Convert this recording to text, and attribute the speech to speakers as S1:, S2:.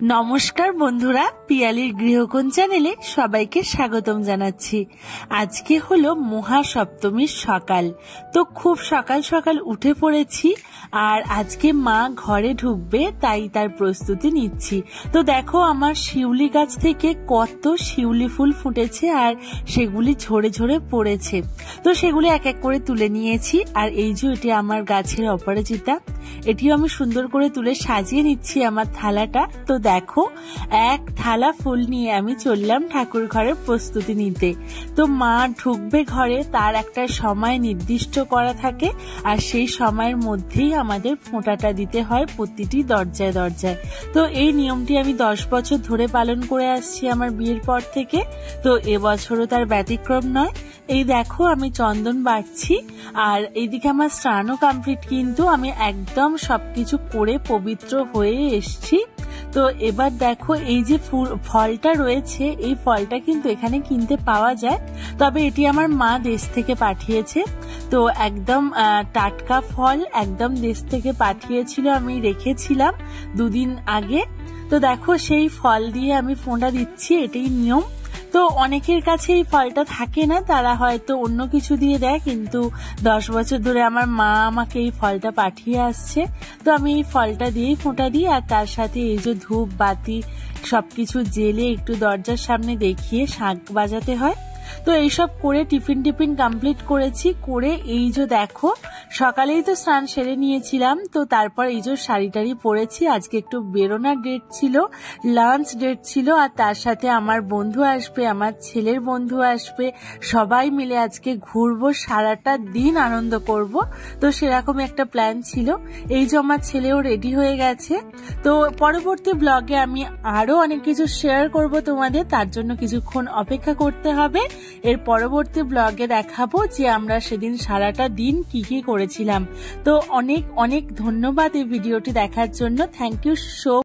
S1: নমস্কার বন্ধুরা, পিয়ালির গৃহকোণ চ্যানেলে সবাইকে স্বাগতম জানাচ্ছি। আজকে হলো মহাসপ্তমীর সকাল, তো খুব সকাল সকাল উঠে পড়েছি আর আজকে মা ঘরে ঢুকবে, তাই তার প্রস্তুতি নিচ্ছি। তো দেখো আমার শিউলি গাছ থেকে কত শিউলি ফুল ফুটেছে আর সেগুলি ঝরে ঝরে পড়েছে। তো সেগুলি এক এক করে তুলে নিয়েছি। আর এই যে এটি আমার গাছের অপরাজিতা, এটিও আমি সুন্দর করে তুলে সাজিয়ে নিচ্ছি আমার থালাটা। তো দেখো এক থালা ফুল নিয়ে আমি চললাম ঠাকুর ঘরের প্রস্তুতি নিতে। তো মা ঢুকবে ঘরে, তার একটা সময় নির্দিষ্ট করা থাকে আর সেই সময়ের মধ্যেই আমাদের ফোঁটাটা দিতে হয় প্রতিটি দরজায় দরজায়। তো এই নিয়মটি আমি 10 বছর ধরে পালন করে আসছি আমার বিয়ের পর থেকে, তো এবছরও তার ব্যতিক্রম নয়। এই দেখো আমি চন্দন বাটছি আর এইদিকে আমার স্নানও কমপ্লিট, কিন্তু আমি একদম সবকিছু করে পবিত্র হয়ে এসছি। তো এবার দেখো এই যে ফলটা রয়েছে, এই ফলটা কিন্তু এখানে কিনতে পাওয়া যায়, তবে এটি আমার মা দেশ থেকে পাঠিয়েছে। তো একদম টাটকা ফল, একদম দেশ থেকে পাঠিয়েছিল, আমি রেখেছিলাম 2 দিন আগে। তো দেখো সেই ফল দিয়ে আমি ফোঁটা দিচ্ছি, এটাই নিয়ম। তো অনেকের কাছে এই ফলটা থাকে না, তারা হয়তো অন্য কিছু দিয়ে দেয়, কিন্তু 10 বছর ধরে আমার মা আমাকে এই ফলটা পাঠিয়ে আসছে। তো আমি এই ফলটা দিয়েই ফোঁটা দিই, আর তার সাথে এই যে ধূপ বাতি সবকিছু জেলে একটু দরজার সামনে দেখিয়ে শাঁখ বাজাতে হয়। তো এইসব করে টিফিন কমপ্লিট করেছি। করে এই যে দেখো সকালেই তো স্নান সেরে নিয়েছিলাম, তো তারপর এই যে শাড়ি টাড়ি পরেছি। আজকে একটু বেরোনার ডেট ছিল, লাঞ্চ ডেট ছিল, আর তার সাথে আমার বন্ধু আসবে, আমার ছেলের বন্ধু আসবে, সবাই মিলে আজকে ঘুরবো, সারাটা দিন আনন্দ করব। তো সেরকম একটা প্ল্যান ছিল। এই যে আমার ছেলেও রেডি হয়ে গেছে। তো পরবর্তী ব্লগে আমি আরো অনেক কিছু শেয়ার করব তোমাদের, তার জন্য কিছুক্ষণ অপেক্ষা করতে হবে। এর পরবর্তী ব্লগে দেখাবো যে আমরা সেদিন সারাটা দিন কি কি করেছিলাম। তো অনেক অনেক ধন্যবাদ এই ভিডিওটি দেখার জন্য। Thank you so